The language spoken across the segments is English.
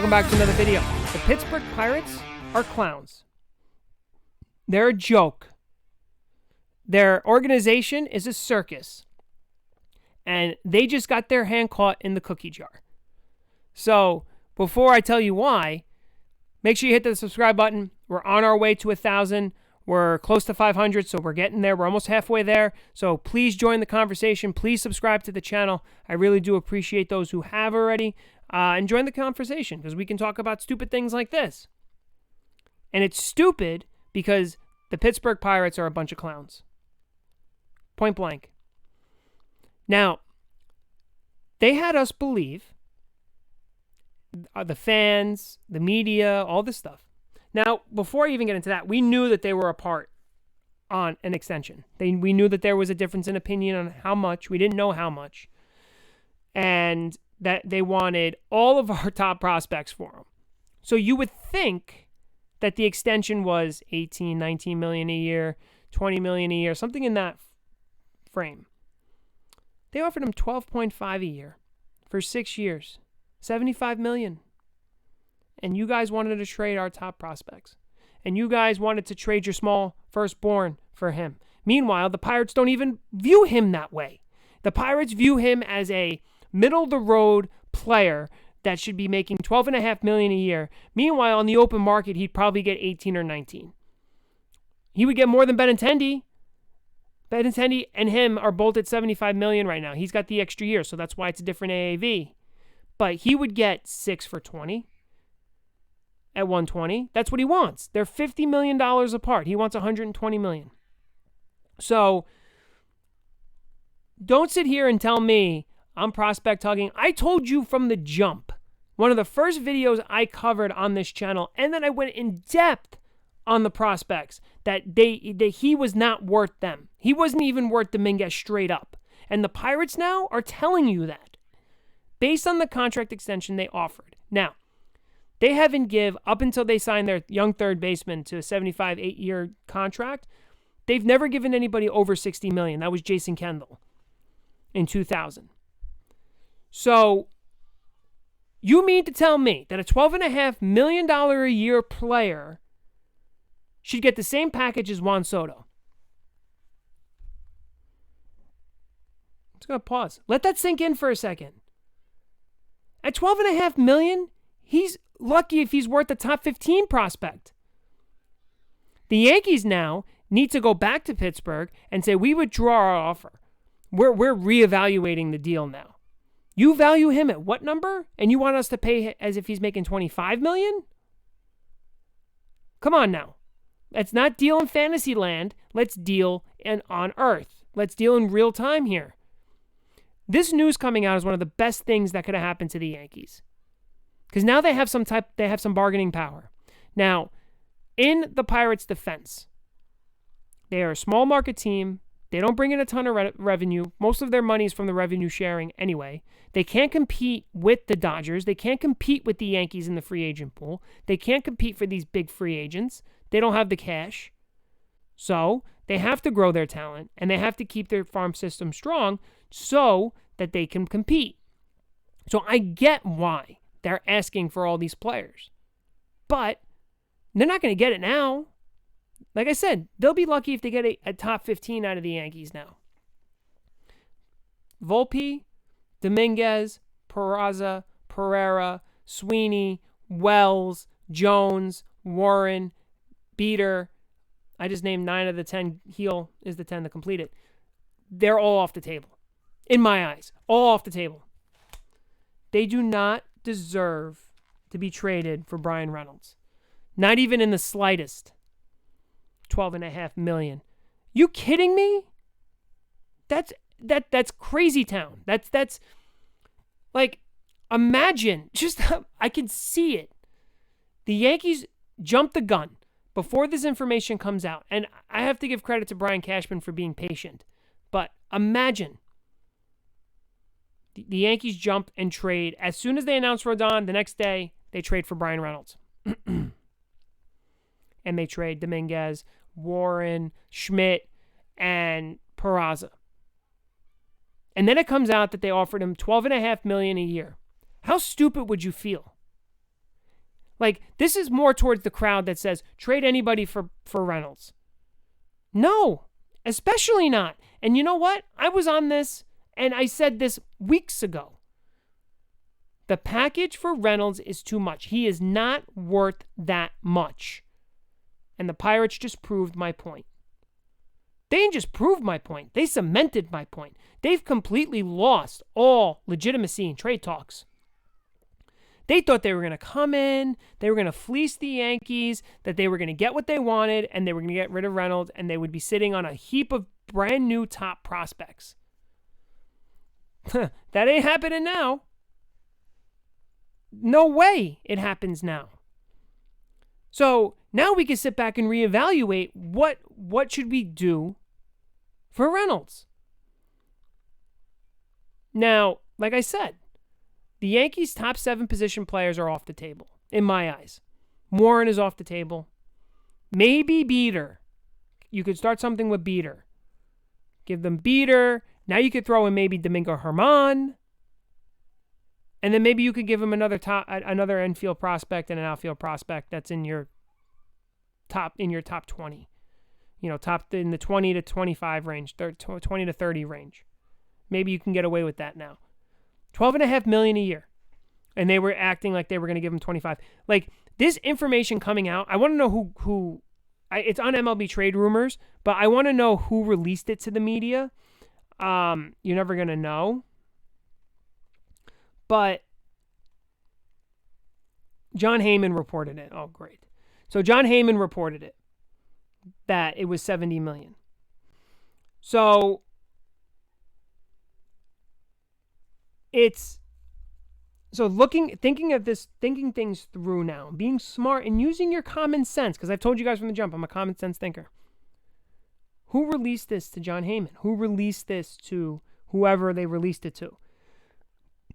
welcome back to another video. The Pittsburgh Pirates are clowns. They're a joke. Their organization is a circus. And they just got their hand caught in the cookie jar. So, before I tell you why, make sure you hit the subscribe button. We're on our way to 1,000. We're close to 500, so we're getting there. We're almost halfway there. So please join the conversation. Please subscribe to the channel. I really do appreciate those who have already. And join the conversation because we can talk about stupid things like this. And it's stupid because the Pittsburgh Pirates are a bunch of clowns. Point blank. Now, they had us believe, the fans, the media, all this stuff. Now, before I even get into that, we knew that they were apart on an extension. We knew that there was a difference in opinion on how much. We didn't know how much. And that they wanted all of our top prospects for them. So you would think that the extension was 18, 19 million a year, 20 million a year, something in that frame. They offered him 12.5 a year for 6 years, 75 million. And you guys wanted to trade our top prospects. And you guys wanted to trade your small firstborn for him. Meanwhile, the Pirates don't even view him that way. The Pirates view him as a middle-of-the-road player that should be making $12.5 million a year. Meanwhile, on the open market, he'd probably get 18 or 19. He would get more than Benintendi. Benintendi and him are both at $75 million right now. He's got the extra year, so that's why it's a different AAV. But he would get 6 for 20 at 120. That's what he wants. They're $50 million apart. He wants $120 million. So don't sit here and tell me I'm prospect hugging. I told you from the jump, one of the first videos I covered on this channel, and then I went in depth on the prospects, that he was not worth them. He wasn't even worth Dominguez straight up. And the Pirates now are telling you that based on the contract extension they offered. Now, they haven't give, up until they signed their young third baseman to a 75, 8-year contract, they've never given anybody over $60 million. That was Jason Kendall in 2000. So, you mean to tell me that a $12.5 million a year player should get the same package as Juan Soto? I'm just going to pause. Let that sink in for a second. At $12.5 million, he's lucky if he's worth the top 15 prospect. The Yankees now need to go back to Pittsburgh and say, we withdraw our offer. We're reevaluating the deal now. You value him at what number? And you want us to pay as if he's making $25 million? Come on now. Let's not deal in fantasy land. Let's deal on Earth. Let's deal in real time here. This news coming out is one of the best things that could have happened to the Yankees. Because now they have some bargaining power. Now, in the Pirates' defense, they are a small market team. They don't bring in a ton of revenue. Most of their money is from the revenue sharing anyway. They can't compete with the Dodgers. They can't compete with the Yankees in the free agent pool. They can't compete for these big free agents. They don't have the cash. So they have to grow their talent, and they have to keep their farm system strong so that they can compete. So I get why they're asking for all these players. But they're not going to get it now. Like I said, they'll be lucky if they get a top 15 out of the Yankees now. Volpe, Dominguez, Peraza, Pereira, Sweeney, Wells, Jones, Warren, Beater. I just named 9 of the 10. Heel is the 10 to complete it. They're all off the table. In my eyes, all off the table. They do not deserve to be traded for Brian Reynolds. Not even in the slightest. $12.5 million. You kidding me? That's crazy town. That's like, imagine, just, I can see it. The Yankees jumped the gun before this information comes out. And I have to give credit to Brian Cashman for being patient. But imagine the Yankees jump and trade. As soon as they announce Rodon, the next day, they trade for Brian Reynolds. And they trade Dominguez, Warren, Schmidt, and Peraza. And then it comes out that they offered him $12.5 million a year. How stupid would you feel? Like, this is more towards the crowd that says, trade anybody for Reynolds. No, especially not. And you know what? I was on this, and I said this weeks ago. The package for Reynolds is too much. He is not worth that much. And the Pirates just proved my point. They didn't just prove my point. They cemented my point. They've completely lost all legitimacy in trade talks. They thought they were going to come in, they were going to fleece the Yankees, that they were going to get what they wanted, and they were going to get rid of Reynolds, and they would be sitting on a heap of brand new top prospects. That ain't happening now. No way it happens now. So now we can sit back and reevaluate what should we do for Reynolds. Now, like I said, the Yankees' top 7 position players are off the table, in my eyes. Warren is off the table. Maybe Beater. You could start something with Beater. Give them Beater. Now you could throw in maybe Domingo Germán. And then maybe you could give him another infield prospect and an outfield prospect that's in your top 20. Top in the 20 to 25 range, 20 to 30 range. Maybe you can get away with that now. $12.5 million a year. And they were acting like they were going to give him 25. Like, this information coming out, I want to know who it's on MLB Trade Rumors, but I want to know who released it to the media. You're never going to know. But John Heyman reported it. Oh, great. So John Heyman reported it, that it was $70 million. So thinking of this, thinking things through now, being smart and using your common sense, because I've told you guys from the jump, I'm a common sense thinker. Who released this to John Heyman? Who released this to whoever they released it to?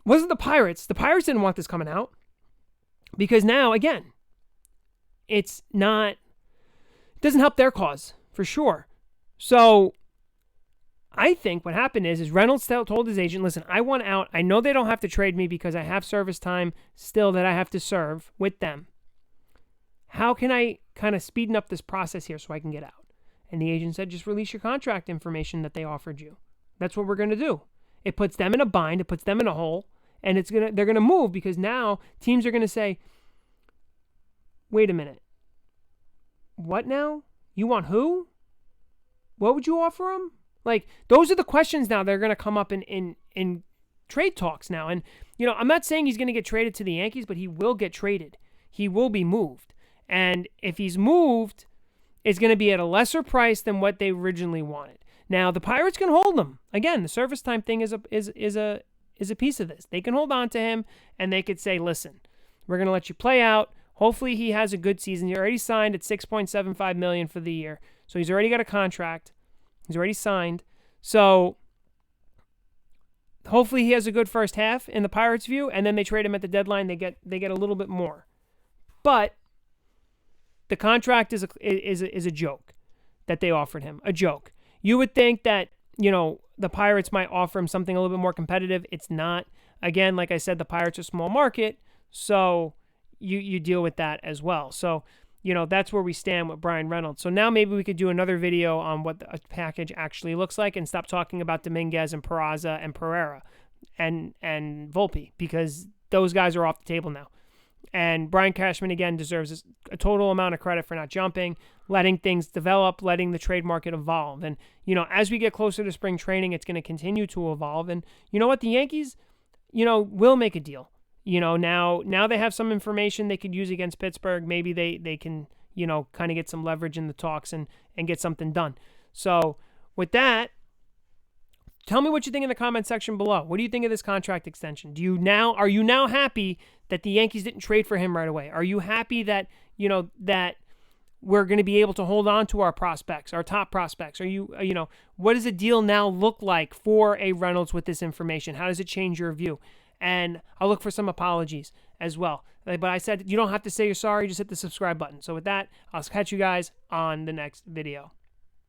Was it the Pirates? The Pirates didn't want this coming out because now, again, it doesn't help their cause for sure. So I think what happened is Reynolds told his agent, listen, I want out. I know they don't have to trade me because I have service time still that I have to serve with them. How can I kind of speeden up this process here so I can get out? And the agent said, just release your contract information that they offered you. That's what we're going to do. It puts them in a bind. It puts them in a hole. And they're going to move because now teams are going to say, wait a minute. What now? You want who? What would you offer them? Like, those are the questions now that are going to come up in trade talks now. And, I'm not saying he's going to get traded to the Yankees, but he will get traded. He will be moved. And if he's moved, it's going to be at a lesser price than what they originally wanted. Now, the Pirates can hold him. Again, the service time thing is a piece of this. They can hold on to him, and they could say, listen, we're going to let you play out. Hopefully he has a good season. He already signed at $6.75 million for the year. So he's already got a contract. He's already signed. So hopefully he has a good first half in the Pirates' view, and then they trade him at the deadline. They get a little bit more. But the contract is a joke that they offered him. A joke. You would think that, the Pirates might offer him something a little bit more competitive. It's not. Again, like I said, the Pirates are a small market, so you deal with that as well. So, that's where we stand with Brian Reynolds. So now maybe we could do another video on what a package actually looks like and stop talking about Dominguez and Peraza and Pereira and Volpe, because those guys are off the table now. And Brian Cashman, again, deserves a total amount of credit for not jumping, letting things develop, letting the trade market evolve. And, as we get closer to spring training, it's going to continue to evolve. And you know what? The Yankees, will make a deal. Now they have some information they could use against Pittsburgh. Maybe they can, kind of get some leverage in the talks and get something done. So with that, tell me what you think in the comment section below. What do you think of this contract extension? Are you now happy that the Yankees didn't trade for him right away? Are you happy that, that we're going to be able to hold on to our prospects, our top prospects? Are you, what does a deal now look like for a Reynolds with this information? How does it change your view? And I'll look for some apologies as well. But I said you don't have to say you're sorry, just hit the subscribe button. So with that, I'll catch you guys on the next video.